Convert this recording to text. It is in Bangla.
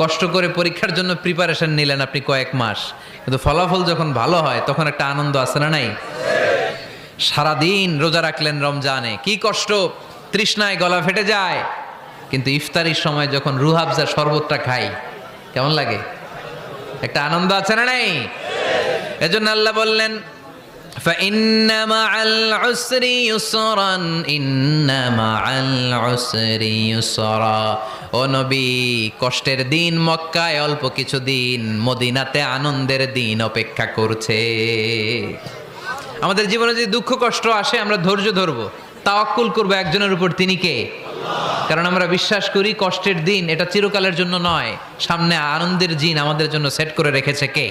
কষ্ট করে পরীক্ষার জন্য প্রিপারেশন নিলেন আপনি কয়েক মাস, কিন্তু ফলাফল যখন ভালো হয় তখন একটা আনন্দ আছে না নাই? সারাদিন রোজা রাখলেন রমজানে, কি কষ্ট, তৃষ্ণায় গলা ফেটে যায়, কিন্তু ইফতারির সময় যখন রুহাবজা শরবতটা খাই কেমন লাগে? একটা আনন্দ আছে না নাই? এজন্য আল্লাহ বললেন فإن مع العسر يسرا إن مع العسر يسرا। ও নবী, কষ্টের দিন মক্কায় অল্প কিছু দিন, মদিনাতে আনন্দের দিন অপেক্ষা করছে। আমাদের জীবনে যদি দুঃখ কষ্ট আসে আমরা ধৈর্য ধরবো, তাওয়াক্কুল করবো একজনের উপর, তিনি কে? কারণ আমরা বিশ্বাস করি কষ্টের দিন এটা চিরকালের জন্য নয়, সামনে আনন্দের দিন আমাদের জন্য সেট করে রেখেছে কে?